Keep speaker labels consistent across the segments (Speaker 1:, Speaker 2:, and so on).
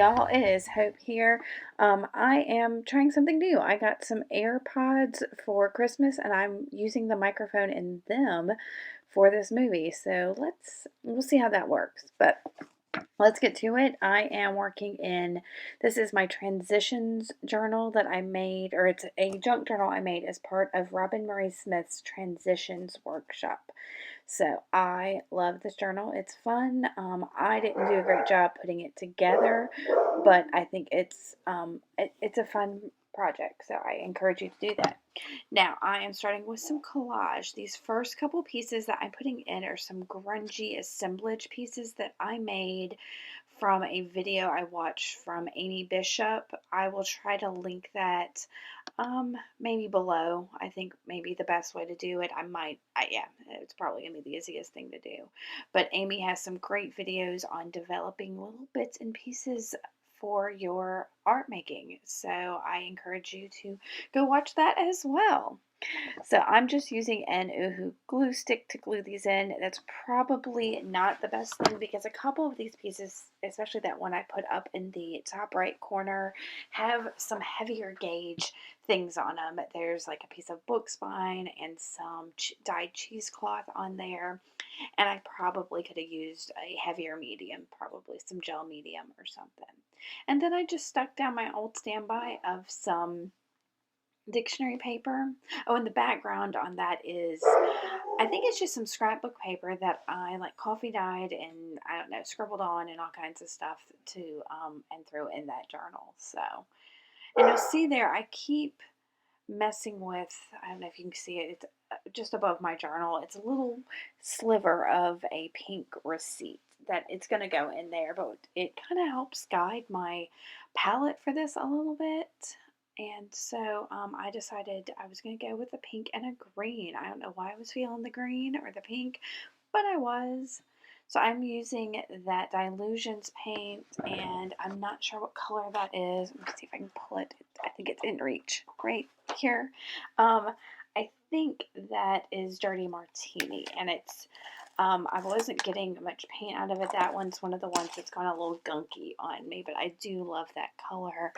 Speaker 1: y'all, it is Hope here. I am trying something new. I got some AirPods for Christmas and I'm using the microphone in them for this movie. So we'll see how that works. But let's get to it. I am working in, this is my transitions journal that I made, or it's a junk journal I made as part of Robin Murray Smith's transitions workshop. So I love this journal. It's fun. I didn't do a great job putting it together, but I think it's a fun project. So I encourage you to do that. Now I am starting with some collage. These first couple pieces that I'm putting in are some grungy assemblage pieces that I made from a video I watched from Amy Bishop. I will try to link that maybe below. I think maybe the best way to do it, yeah, it's probably gonna be the easiest thing to do. But Amy has some great videos on developing little bits and pieces for your art making. So I encourage you to go watch that as well. So I'm just using an Uhu glue stick to glue these in. That's probably not the best thing because a couple of these pieces, especially that one I put up in the top right corner, have some heavier gauge things on them. There's like a piece of book spine and some dyed cheesecloth on there. And I probably could have used a heavier medium, probably some gel medium or something. And then I just stuck down my old standby of some dictionary paper. Oh, and the background on that is, I think it's just some scrapbook paper that I like coffee dyed and I don't know, scribbled on and all kinds of stuff to and threw in that journal. So, and you'll see there, I keep messing with, I don't know if you can see it, it's just above my journal. It's a little sliver of a pink receipt that it's going to go in there, but it kind of helps guide my palette for this a little bit. And so I decided I was going to go with a pink and a green. I don't know why I was feeling the green or the pink, but I was. So I'm using that Dylusions paint, and I'm not sure what color that is. Let me see if I can pull it. I think it's in reach right here. I think that is Dirty Martini, and it's I wasn't getting much paint out of it. That one's one of the ones that's gone a little gunky on me, but I do love that color.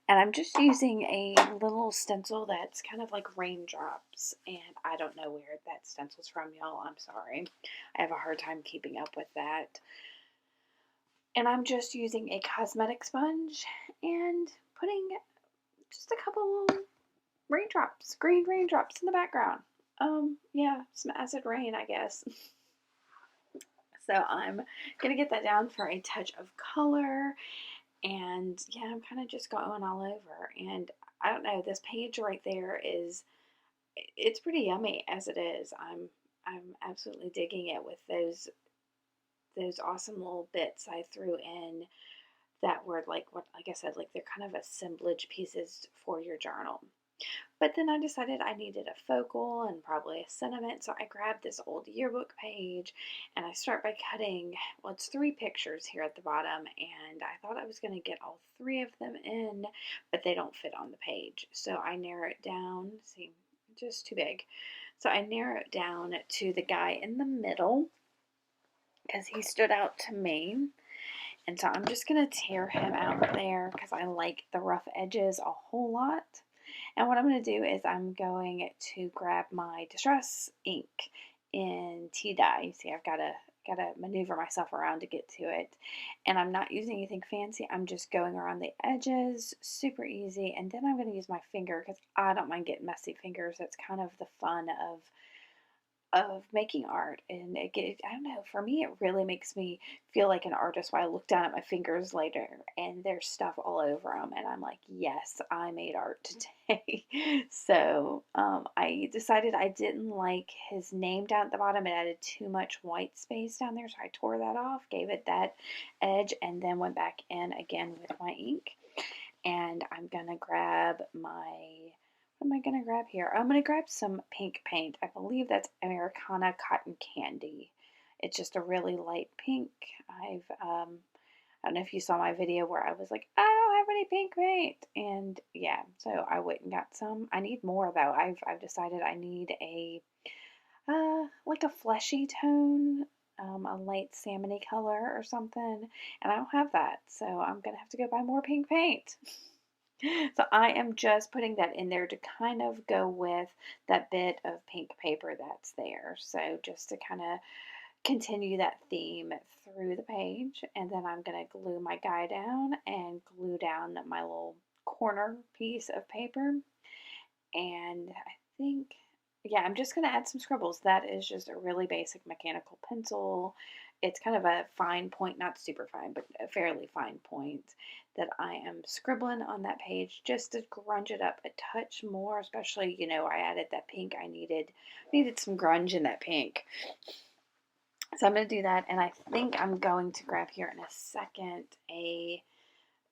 Speaker 1: And I'm just using a little stencil that's kind of like raindrops. And I don't know where that stencil's from, y'all. I'm sorry. I have a hard time keeping up with that. And I'm just using a cosmetic sponge and putting just a couple little raindrops, green raindrops in the background. Yeah, some acid rain, I guess. So I'm going to get that down for a touch of color. And yeah, I'm kind of just going all over. And I don't know, this page right there it's pretty yummy as it is. I'm absolutely digging it with those awesome little bits I threw in that were like I said, like they're kind of assemblage pieces for your journal. But then I decided I needed a focal and probably a sentiment, so I grabbed this old yearbook page and I start by cutting, well, it's 3 pictures here at the bottom, and I thought I was going to get all 3 of them in, but they don't fit on the page. So I narrow it down, see, just too big. So I narrow it down to the guy in the middle because he stood out to me. And so I'm just going to tear him out there because I like the rough edges a whole lot. And what I'm going to do is I'm going to grab my Distress ink in tea dye. You see, I've got to maneuver myself around to get to it. And I'm not using anything fancy. I'm just going around the edges, super easy. And then I'm going to use my finger because I don't mind getting messy fingers. That's kind of the fun of making art. And I don't know, for me it really makes me feel like an artist when I look down at my fingers later and there's stuff all over them and I'm like, yes, I made art today. So I decided I didn't like his name down at the bottom. It added too much white space down there, so I tore that off, gave it that edge, and then went back in again with my ink. And I'm gonna grab what am I going to grab here? I'm going to grab some pink paint. I believe that's Americana Cotton Candy. It's just a really light pink. I don't know if you saw my video where I was like, I don't have any pink paint. And yeah, so I went and got some. I need more though. I've decided I need a like a fleshy tone a light salmony color or something, and I don't have that, so I'm gonna have to go buy more pink paint. So I am just putting that in there to kind of go with that bit of pink paper that's there. So just to kind of continue that theme through the page, and then I'm going to glue my guy down and glue down my little corner piece of paper. And I think, yeah, I'm just going to add some scribbles. That is just a really basic mechanical pencil. It's kind of a fine point, not super fine, but a fairly fine point that I am scribbling on that page just to grunge it up a touch more, especially, I added that pink. I needed some grunge in that pink. So I'm going to do that, and I think I'm going to grab here in a second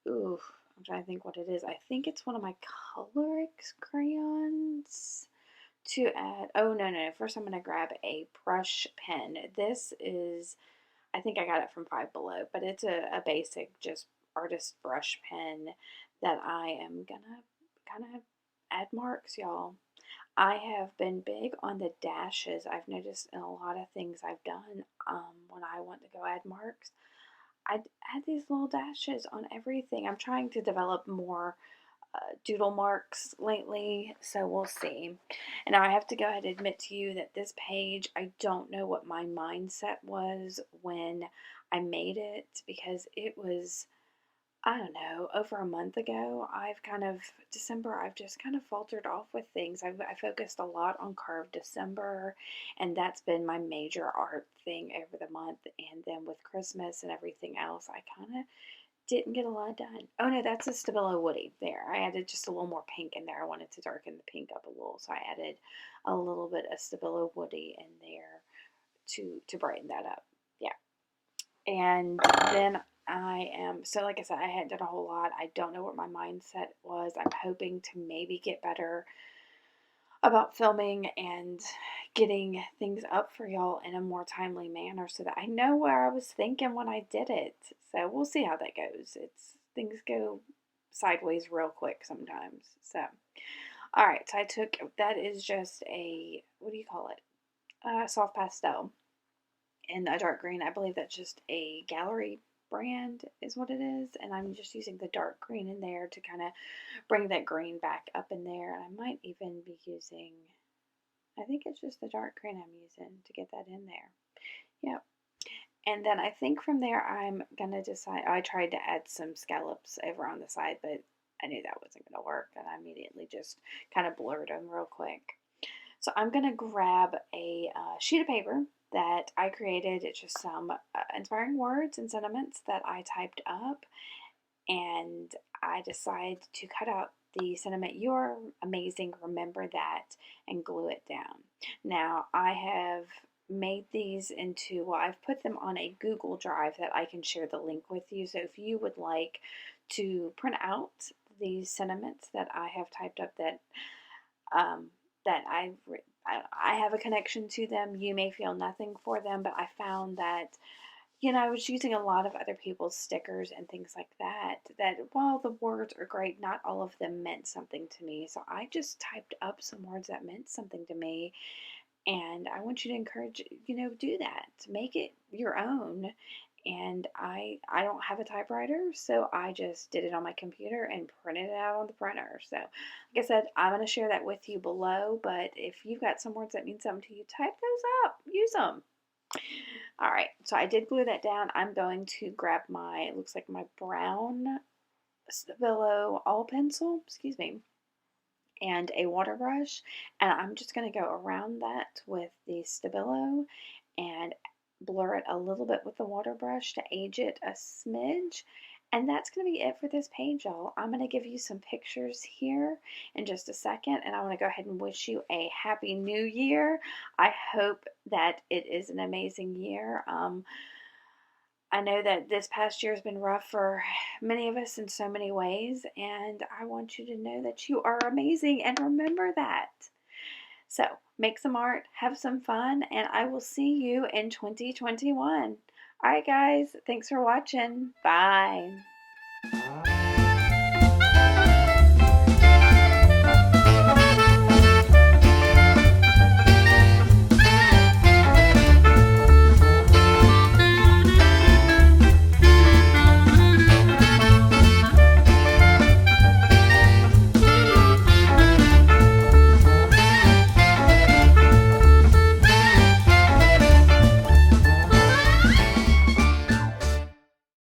Speaker 1: I'm trying to think what it is. I think it's one of my Colorex crayons to add. Oh, no. First I'm going to grab a brush pen. This is, I think I got it from Five Below, but it's a basic, just artist brush pen that I am going to kind of add marks, y'all. I have been big on the dashes. I've noticed in a lot of things I've done when I want to go add marks. I add these little dashes on everything. I'm trying to develop more doodle marks lately, so we'll see. And now I have to go ahead and admit to you that this page, I don't know what my mindset was when I made it, because it was, I don't know, over a month ago. December, I've just kind of faltered off with things. I focused a lot on Carved December, and that's been my major art thing over the month. And then with Christmas and everything else, I kind of didn't get a lot done. Oh no, that's a Stabilo Woody there. I added just a little more pink in there. I wanted to darken the pink up a little, so I added a little bit of Stabilo Woody in there to brighten that up. Yeah. And then so like I said, I hadn't done a whole lot. I don't know what my mindset was. I'm hoping to maybe get better about filming and getting things up for y'all in a more timely manner so that I know where I was thinking when I did it. So we'll see how that goes. Things go sideways real quick sometimes. So, all right. So that is just what do you call it? Soft pastel in a dark green. I believe that's just a gallery brand is what it is, and I'm just using the dark green in there to kind of bring that green back up in there. And I might even be using, I think it's just the dark green I'm using to get that in there. Yep. And then I think from there I'm gonna decide. I tried to add some scallops over on the side, but I knew that wasn't gonna work, and I immediately just kind of blurred them real quick. So I'm going to grab a sheet of paper that I created. It's just some inspiring words and sentiments that I typed up, and I decided to cut out the sentiment, "You're amazing, remember that," and glue it down. Now I have made these I've put them on a Google Drive that I can share the link with you. So if you would like to print out these sentiments that I have typed up um, that I have a connection to them. You may feel nothing for them, but I found that, I was using a lot of other people's stickers and things like that, that while the words are great, not all of them meant something to me. So I just typed up some words that meant something to me. And I want you to encourage, do that. Make it your own. And I don't have a typewriter, so I just did it on my computer and printed it out on the printer. So like I said, I'm going to share that with you below, but if you've got some words that mean something to you, type those up. Use them. All right, so I did glue that down. I'm going to grab it looks like my brown Stabilo all pencil, excuse me, and a water brush, and I'm just going to go around that with the Stabilo and blur it a little bit with the water brush to age it a smidge. And that's going to be it for this page, y'all. I'm going to give you some pictures here in just a second, and I want to go ahead and wish you a happy new year. I hope that it is an amazing year. I know that this past year has been rough for many of us in so many ways, and I want you to know that you are amazing and remember that. So, make some art, have some fun, and I will see you in 2021. All right, guys, thanks for watching. Bye.